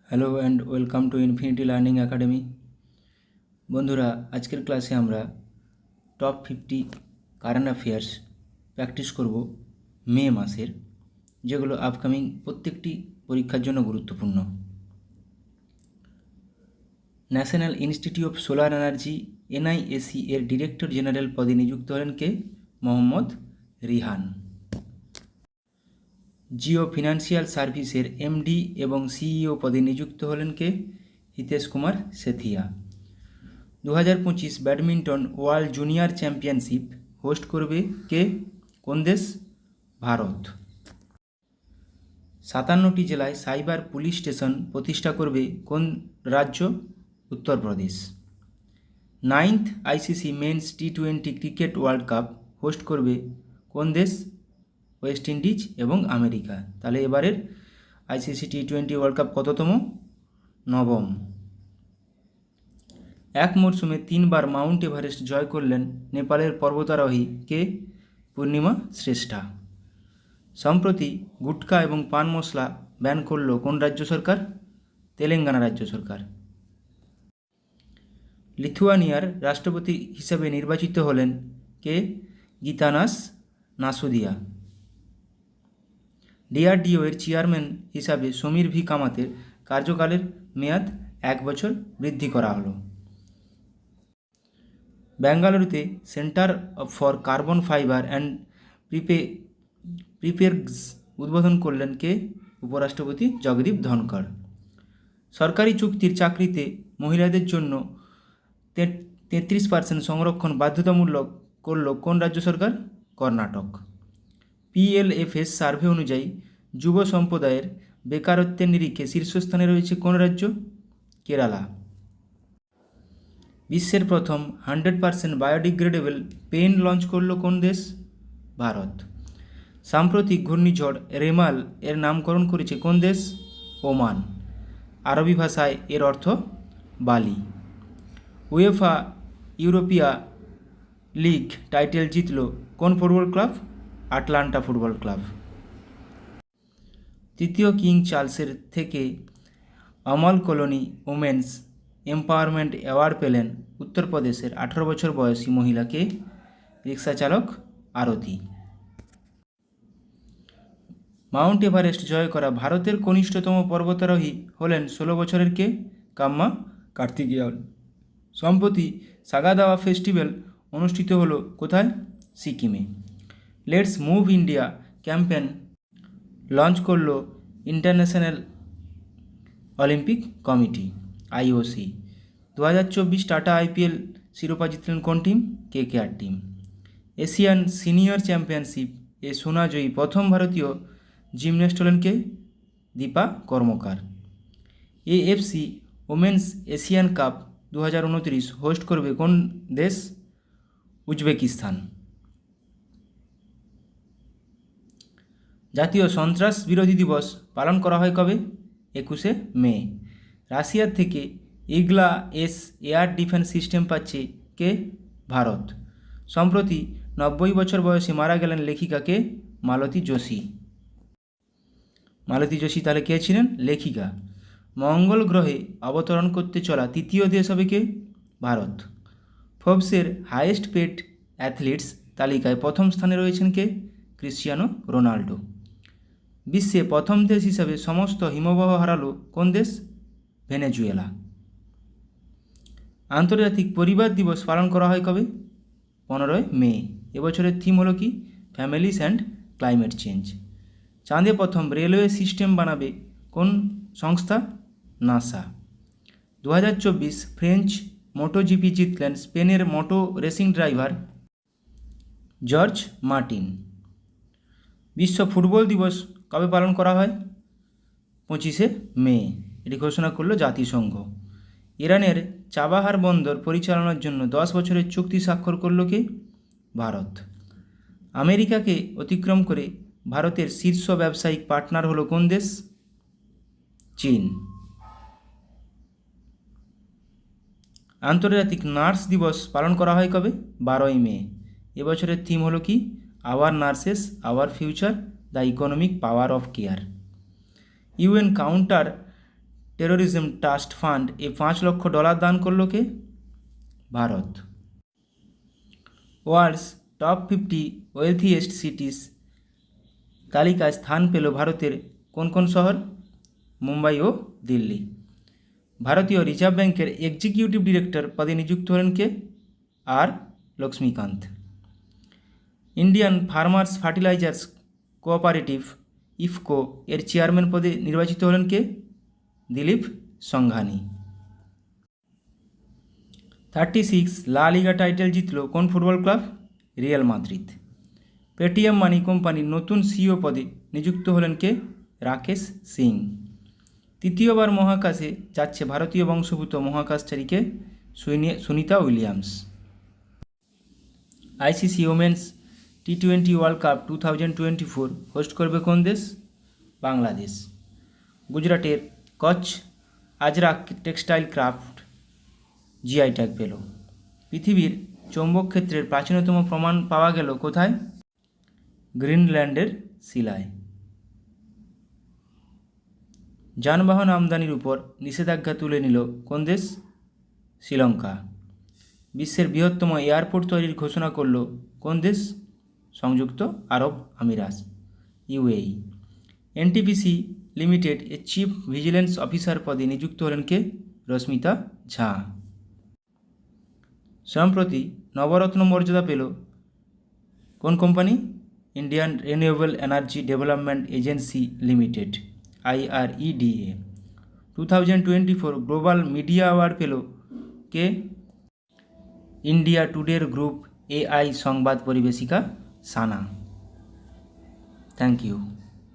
Hello and welcome to infinity learning academy. বন্ধুরা, আজকের ক্লাসে আমরা টপ 50 কারেন্ট অ্যাফেয়ার্স প্র্যাকটিস করব মে মাসের, যেগুলো আপকামিং প্রত্যেকটি পরীক্ষার জন্য গুরুত্বপূর্ণ। National institute of solar energy NISE এর ডিরেক্টর জেনারেল পদে নিযুক্ত হলেন কে? মোহাম্মদ রিহান। জিও ফিনান্সিয়াল সার্ভিসের MD এবং CEO পদে নিযুক্ত হলেন কে? Hitesh Kumar Sethia. 2025 badminton world junior championship host করবে কে? কোন দেশ? ভারত। 57টি জেলায় সাইবার পুলিশ স্টেশন প্রতিষ্ঠা করবে কোন রাজ্য? Uttar Pradesh. 9th ICC men's T20 cricket world cup host করবে কোন দেশ? ওয়েস্ট ইন্ডিজ এবং আমেরিকা। তাহলে এবারের ICC T20 ওয়ার্ল্ড কাপ কততম? 9ম। এক মরশুমে 3বার মাউন্ট এভারেস্ট জয় করলেন নেপালের পর্বতারোহী কে? পূর্ণিমা শ্রেষ্ঠা। সম্প্রতি গুটখা এবং পান মশলা ব্যান করল কোন রাজ্য সরকার? তেলেঙ্গানা রাজ্য সরকার। লিথুয়ানিয়ার রাষ্ট্রপতি হিসেবে নির্বাচিত হলেন কে? গীতানাস নাসুদিয়া। DRDO এর চেয়ারম্যান হিসাবে সমীর ভি কামাতের কার্যকালের মেয়াদ 1 বছর বৃদ্ধি করা হলো। বেঙ্গালুরুতে centre for carbon fibre and prepares উদ্বোধন করলেন কে? উপরাষ্ট্রপতি জগদীপ ধনখড়। সরকারি চুক্তির চাকরিতে মহিলাদের জন্য 33% সংরক্ষণ বাধ্যতামূলক করল কোন রাজ্য সরকার? কর্ণাটক। PLFS সার্ভে অনুযায়ী যুব সম্প্রদায়ের বেকারত্বের নিরিখে শীর্ষস্থানে রয়েছে কোন রাজ্য? কেরালা। বিশ্বের প্রথম 100% বায়োডিগ্রেডেবল পেন লঞ্চ করল কোন দেশ? ভারত। সাম্প্রতিক ঘূর্ণিঝড় রেমাল এর নামকরণ করেছে কোন দেশ? ওমান। আরবি ভাষায় এর অর্থ বালি। উয়েফা ইউরোপিয়া লিগ টাইটেল জিতল কোন football club? Atlanta football club. তৃতীয় কিং চার্লসের থেকে Amal colony women's empowerment award পেলেন উত্তরপ্রদেশের 18 বছর বয়সী মহিলাকে? রিক্সা চালক আরতি। মাউন্ট এভারেস্ট জয় করা ভারতের কনিষ্ঠতম পর্বতারোহী হলেন 16 বছরের কে? কাম্মা কার্তিকেয়ন। সম্প্রতি সাগাদাওয়া ফেস্টিভ্যাল অনুষ্ঠিত হলো কোথায়? সিকিমে। Let's move India campaign launch করল international olympic committee IOC। 2024 Tata IPL শিরোপা জিতলেন কোন team? KKR team. Asian senior championship এ সোনাজয়ী প্রথম ভারতীয় জিমন্যাস্ট হলেন কে? Dipa Karmakar. AFC women's Asian cup 2029 host করবে কোন দেশ? উজবেকিস্তান। জাতীয় সন্ত্রাস বিরোধী দিবস পালন করা হয় কবে? 21শে মে। রাশিয়ার থেকে ইগলা-S এয়ার ডিফেন্স সিস্টেম পাচ্ছে কে? ভারত। সম্প্রতি 90 বছর বয়সে মারা গেলেন লেখিকা কে? মালতী যোশী। মালতী যোশী তাহলে কে ছিলেন? লেখিকা। মঙ্গল গ্রহে অবতরণ করতে চলা তৃতীয় দেশ হবে কে? ভারত। ফোর্বসের হাইয়েস্ট পেড অ্যাথলিটস তালিকায় প্রথম স্থানে রয়েছেন কে? Cristiano Ronaldo. বিশ্বে প্রথম দেশ হিসাবে সমস্ত হিমবাহ হারালো কোন দেশ? ভেনেজুয়েলা। আন্তর্জাতিক পরিবার দিবস পালন করা হয় কবে? 15 মে। এবছরের থিম হলো কি? Families and climate change. চাঁদে প্রথম রেলওয়ে সিস্টেম বানাবে কোন সংস্থা? নাসা। 2024 ফ্রেঞ্চ MotoGP জিতলেন স্পেনের মোটো রেসিং ড্রাইভার জর্জ মার্টিন। বিশ্ব ফুটবল দিবস কবে পালন করা হয়? 25শে মে। এটি ঘোষণা করল জাতিসংঘ। ইরানের চাবাহার বন্দর পরিচালনার জন্য 10 বছরের চুক্তি স্বাক্ষর করল কে? ভারত। আমেরিকাকে অতিক্রম করে ভারতের শীর্ষ ব্যবসায়িক পার্টনার হলো কোন দেশ? চীন। আন্তর্জাতিক নার্স দিবস পালন করা হয় কবে? 12 মে। এবছরের থিম হলো কি? Our nurses our future the economic power of care. UN counter terrorism trust fund এ $5 লক্ষ দান করল কে? Bharat. World's top 50 wealthiest cities তালিকায় স্থান পেল ভারতের কোন কোন শহর? মুম্বাই ও দিল্লি। ভারতীয় রিজার্ভ ব্যাংকের এক্সিকিউটিভ ডিরেক্টর পদে নিযুক্ত হলেন কে? R Lakshmikant. Indian farmers fertilisers cooperative IFFCO এর চেয়ারম্যান পদে নির্বাচিত হলেন কে? দিলীপ সংঘানি। 36 লা লিগা টাইটেল জিতল কোন football club? Real Madrid. Paytm money কোম্পানির নতুন সিইও পদে নিযুক্ত হলেন কে? রাকেশ সিং। তৃতীয়বার মহাকাশে যাচ্ছে ভারতীয় বংশোদ্ভূত মহাকাশচারীকে? সুনিতা উইলিয়ামস। আইসিসি ওমেন্স টি20 ওয়ার্ল্ড কাপ 2024 হোস্ট করবে কোন দেশ? বাংলাদেশ। গুজরাটের Kutch Ajrakh textile craft GI tag পেল। পৃথিবীর চৌম্বক ক্ষেত্রের প্রাচীনতম প্রমাণ পাওয়া গেল কোথায়? গ্রিনল্যান্ডের শিলায়। যানবাহন আমদানির উপর নিষেধাজ্ঞা তুলে নিল কোন দেশ? শ্রীলঙ্কা। বিশ্বের বৃহত্তম এয়ারপোর্ট তৈরির ঘোষণা করল কোন দেশ? সংযুক্ত আরব আমিরাত ইউএই। এনটিপিসি লিমিটেড এর চিফ ভিজিলেন্স অফিসার পদে নিযুক্ত হলেন কে? রশ্মিতা ঝা। সম্প্রতি নবরত্ন মর্যাদা পেল কোন company? Indian renewable energy development agency limited IREDA। 2024 global media award পেল কে? ইন্ডিয়া টুডের গ্রুপ AI সংবাদ পরিবেশিকা সানা। Thank you.